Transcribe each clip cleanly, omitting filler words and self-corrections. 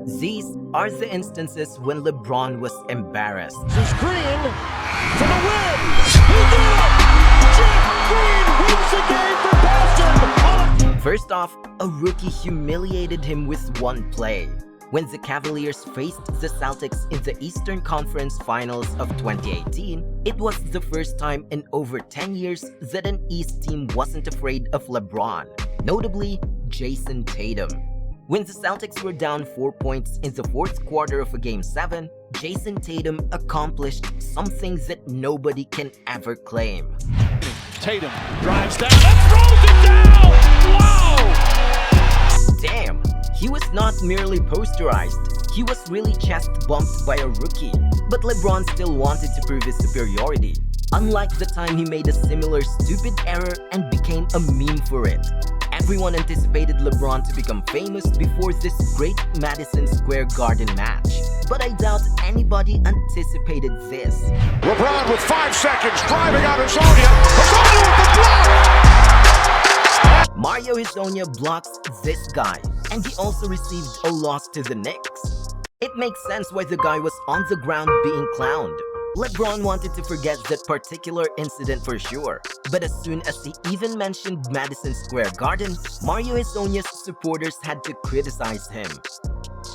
These are the instances when LeBron was embarrassed. This Green for the win! He did it! Jeff Green wins the game for Boston! First off, a rookie humiliated him with one play. When the Cavaliers faced the Celtics in the Eastern Conference Finals of 2018, it was the first time in over 10 years that an East team wasn't afraid of LeBron, notably Jason Tatum. When the Celtics were down 4 points in the fourth quarter of a Game 7, Jason Tatum accomplished something that nobody can ever claim. Tatum drives down and throws it down! Wow! Damn, he was not merely posterized, he was really chest bumped by a rookie. But LeBron still wanted to prove his superiority, unlike the time he made a similar stupid error and became a meme for it. Everyone anticipated LeBron to become famous before this great Madison Square Garden match. But I doubt anybody anticipated this. LeBron with 5 seconds, driving out Hezonja. Hezonja with the block! Mario Hezonja blocks this guy, and he also received a loss to the Knicks. It makes sense why the guy was on the ground being clowned. LeBron wanted to forget that particular incident for sure, but as soon as he even mentioned Madison Square Garden, Mario Hezonja's supporters had to criticize him.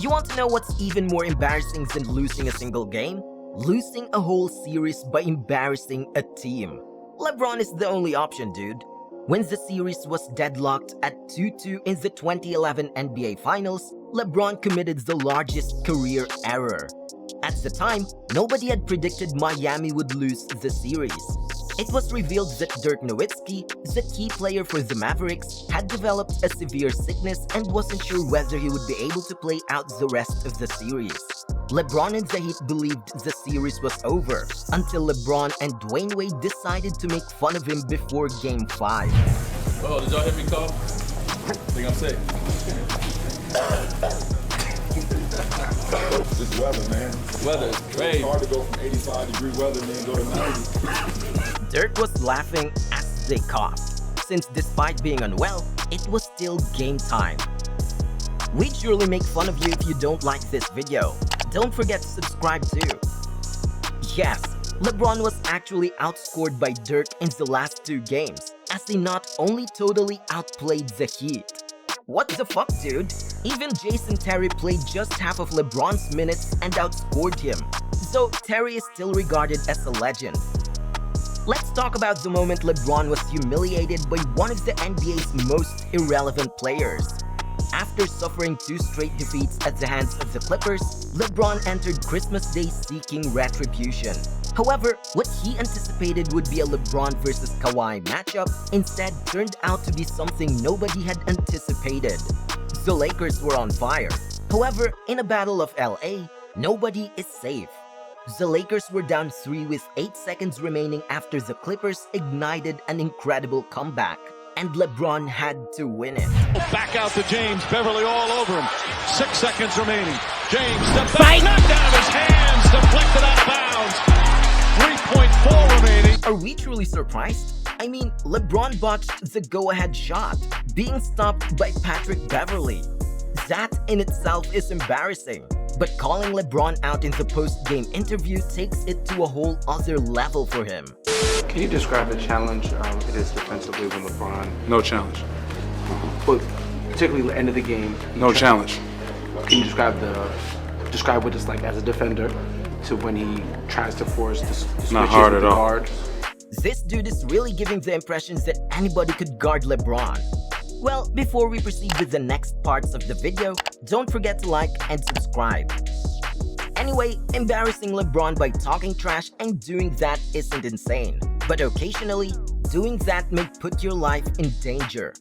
You want to know what's even more embarrassing than losing a single game? Losing a whole series by embarrassing a team. LeBron is the only option, dude. When the series was deadlocked at 2-2 in the 2011 NBA Finals, LeBron committed the largest career error. At the time, nobody had predicted Miami would lose the series. It was revealed that Dirk Nowitzki, the key player for the Mavericks, had developed a severe sickness and wasn't sure whether he would be able to play out the rest of the series. LeBron and the Heat believed the series was over, until LeBron and Dwayne Wade decided to make fun of him before Game 5. Oh, did y'all hear me call? I think I'm safe. Just weather, man. Weather is crazy. It's hard to go from 85-degree weather and then go to 90. Dirk was laughing as they coughed, since despite being unwell, it was still game time. We'd surely make fun of you if you don't like this video. Don't forget to subscribe too. Yes, LeBron was actually outscored by Dirk in the last 2 games, as he not only totally outplayed the Heat. What the fuck, dude? Even Jason Terry played just half of LeBron's minutes and outscored him, so Terry is still regarded as a legend. Let's talk about the moment LeBron was humiliated by one of the NBA's most irrelevant players. After suffering 2 straight defeats at the hands of the Clippers, LeBron entered Christmas Day seeking retribution. However, what he anticipated would be a LeBron versus Kawhi matchup instead turned out to be something nobody had anticipated. The Lakers were on fire. However, in a battle of LA, nobody is safe. The Lakers were down 3 with 8 seconds remaining after the Clippers ignited an incredible comeback, and LeBron had to win it. Back out to James, Beverly all over him. 6 seconds remaining. James steps back, knocked out of his hands, deflected out of bounds. 3.4 remaining. Are we truly surprised? I mean, LeBron botched the go-ahead shot, being stopped by Patrick Beverly. That in itself is embarrassing, but calling LeBron out in the post-game interview takes it to a whole other level for him. Can you describe the challenge it is defensively when LeBron... No challenge. But particularly the end of the game... No challenge. Can you describe what it's like as a defender to when he tries to force the switches Not hard with at the all. guard? This dude is really giving the impressions that anybody could guard LeBron. Well, before we proceed with the next parts of the video, don't forget to like and subscribe. Anyway, embarrassing LeBron by talking trash and doing that isn't insane, but occasionally, doing that may put your life in danger.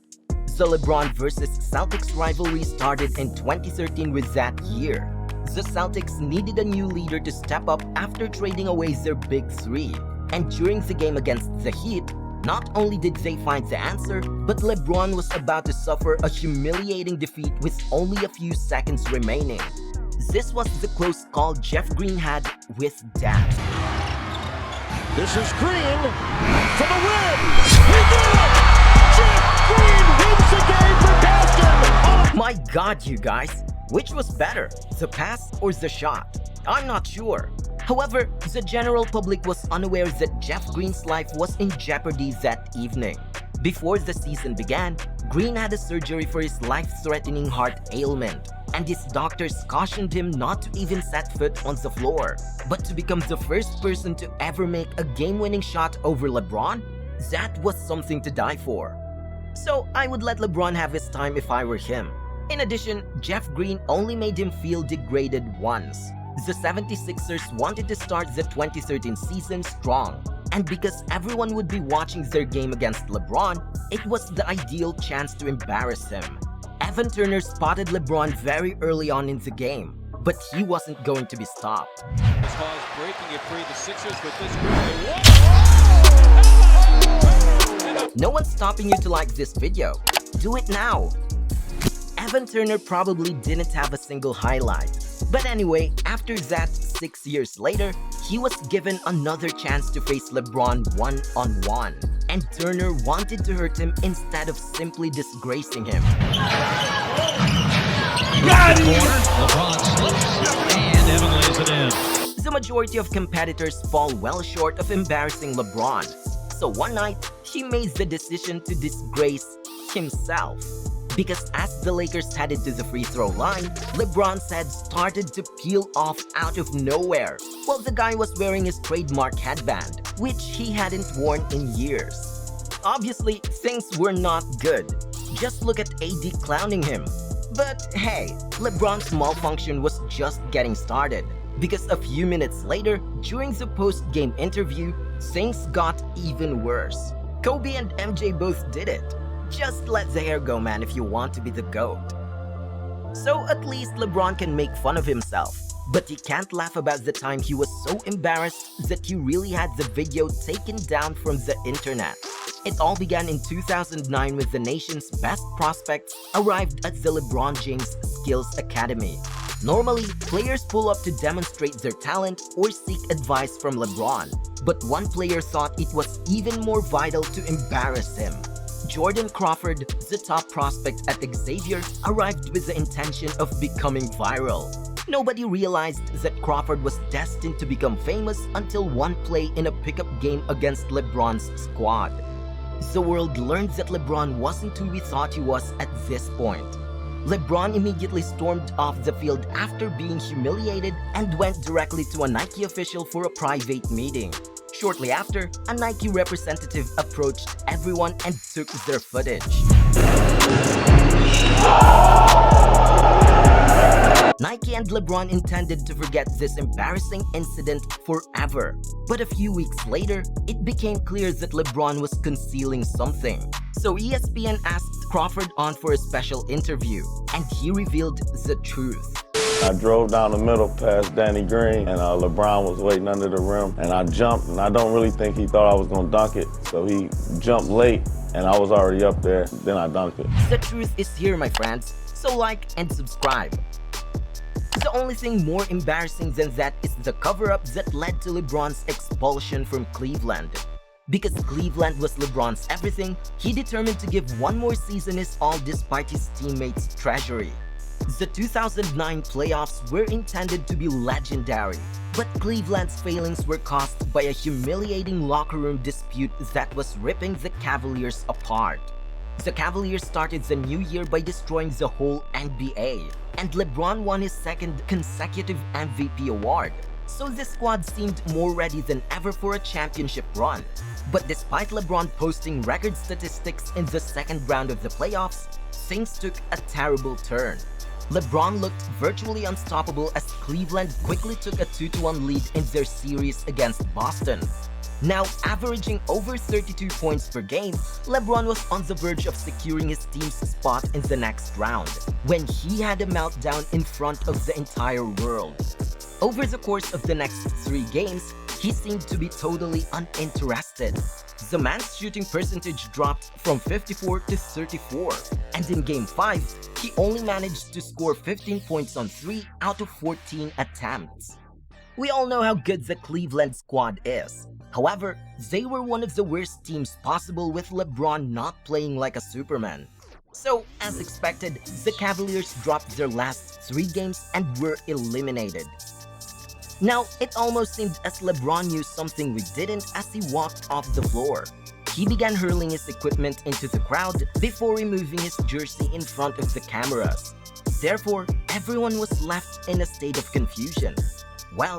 The LeBron versus Celtics rivalry started in 2013 with that year. The Celtics needed a new leader to step up after trading away their big 3, and during the game against the Heat, not only did they find the answer, but LeBron was about to suffer a humiliating defeat with only a few seconds remaining. This was the close call Jeff Green had with that. This is Green for the win! He did it! Jeff Green wins the game for Boston! My god, you guys! Which was better, the pass or the shot? I'm not sure. However, the general public was unaware that Jeff Green's life was in jeopardy that evening. Before the season began, Green had a surgery for his life-threatening heart ailment, and his doctors cautioned him not to even set foot on the floor. But to become the first person to ever make a game-winning shot over LeBron, that was something to die for. So I would let LeBron have his time if I were him. In addition, Jeff Green only made him feel degraded once. The 76ers wanted to start the 2013 season strong, and because everyone would be watching their game against LeBron, it was the ideal chance to embarrass him. Evan Turner spotted LeBron very early on in the game, but he wasn't going to be stopped. Breaking it free, the Sixers with this. No one's stopping you to like this video. Do it now. Evan Turner probably didn't have a single highlight. But anyway, after that, 6 years later, he was given another chance to face LeBron one-on-one. And Turner wanted to hurt him instead of simply disgracing him. Got him! LeBron slips, and Evan lays it in. The majority of competitors fall well short of embarrassing LeBron. So one night, he made the decision to disgrace himself. Because as the Lakers headed to the free throw line, LeBron's head started to peel off out of nowhere, while the guy was wearing his trademark headband, which he hadn't worn in years. Obviously, things were not good. Just look at AD clowning him. But hey, LeBron's malfunction was just getting started, because a few minutes later, during the post-game interview, things got even worse. Kobe and MJ both did it. Just let the hair go, man, if you want to be the GOAT. So at least LeBron can make fun of himself, but he can't laugh about the time he was so embarrassed that he really had the video taken down from the internet. It all began in 2009 when the nation's best prospects arrived at the LeBron James Skills Academy. Normally, players pull up to demonstrate their talent or seek advice from LeBron, but one player thought it was even more vital to embarrass him. Jordan Crawford, the top prospect at Xavier, arrived with the intention of becoming viral. Nobody realized that Crawford was destined to become famous until one play in a pickup game against LeBron's squad. The world learned that LeBron wasn't who we thought he was at this point. LeBron immediately stormed off the field after being humiliated and went directly to a Nike official for a private meeting. Shortly after, a Nike representative approached everyone and took their footage. Nike and LeBron intended to forget this embarrassing incident forever. But a few weeks later, it became clear that LeBron was concealing something. So ESPN asked Crawford on for a special interview, and he revealed the truth. I drove down the middle past Danny Green, and LeBron was waiting under the rim, and I jumped, and I don't really think he thought I was going to dunk it, so he jumped late, and I was already up there, then I dunked it. The truth is here, my friends, so like and subscribe. The only thing more embarrassing than that is the cover-up that led to LeBron's expulsion from Cleveland. Because Cleveland was LeBron's everything, he determined to give one more season his all despite his teammates' treasury. The 2009 playoffs were intended to be legendary, but Cleveland's failings were caused by a humiliating locker room dispute that was ripping the Cavaliers apart. The Cavaliers started the new year by destroying the whole NBA, and LeBron won his second consecutive MVP award. So the squad seemed more ready than ever for a championship run. But despite LeBron posting record statistics in the second round of the playoffs, things took a terrible turn. LeBron looked virtually unstoppable as Cleveland quickly took a 2-1 lead in their series against Boston. Now averaging over 32 points per game, LeBron was on the verge of securing his team's spot in the next round, when he had a meltdown in front of the entire world. Over the course of the next 3 games, he seemed to be totally uninterested. The man's shooting percentage dropped from 54 to 34, and in Game 5, he only managed to score 15 points on 3 out of 14 attempts. We all know how good the Cleveland squad is. However, they were one of the worst teams possible with LeBron not playing like a Superman. So, as expected, the Cavaliers dropped their last 3 games and were eliminated. Now, it almost seemed as LeBron knew something we didn't as he walked off the floor. He began hurling his equipment into the crowd before removing his jersey in front of the cameras. Therefore, everyone was left in a state of confusion. Well,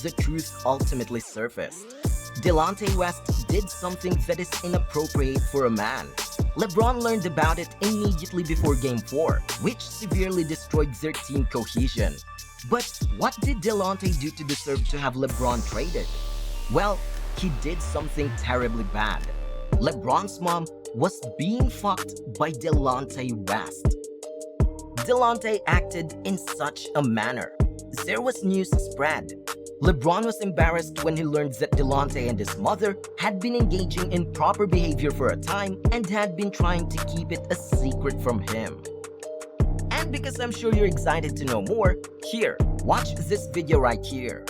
the truth ultimately surfaced. Delonte West did something that is inappropriate for a man. LeBron learned about it immediately before Game 4, which severely destroyed their team cohesion. But what did Delonte do to deserve to have LeBron traded? Well, he did something terribly bad. LeBron's mom was being fucked by Delonte West. Delonte acted in such a manner. There was news spread. LeBron was embarrassed when he learned that Delonte and his mother had been engaging in proper behavior for a time and had been trying to keep it a secret from him. And because I'm sure you're excited to know more, here, watch this video right here.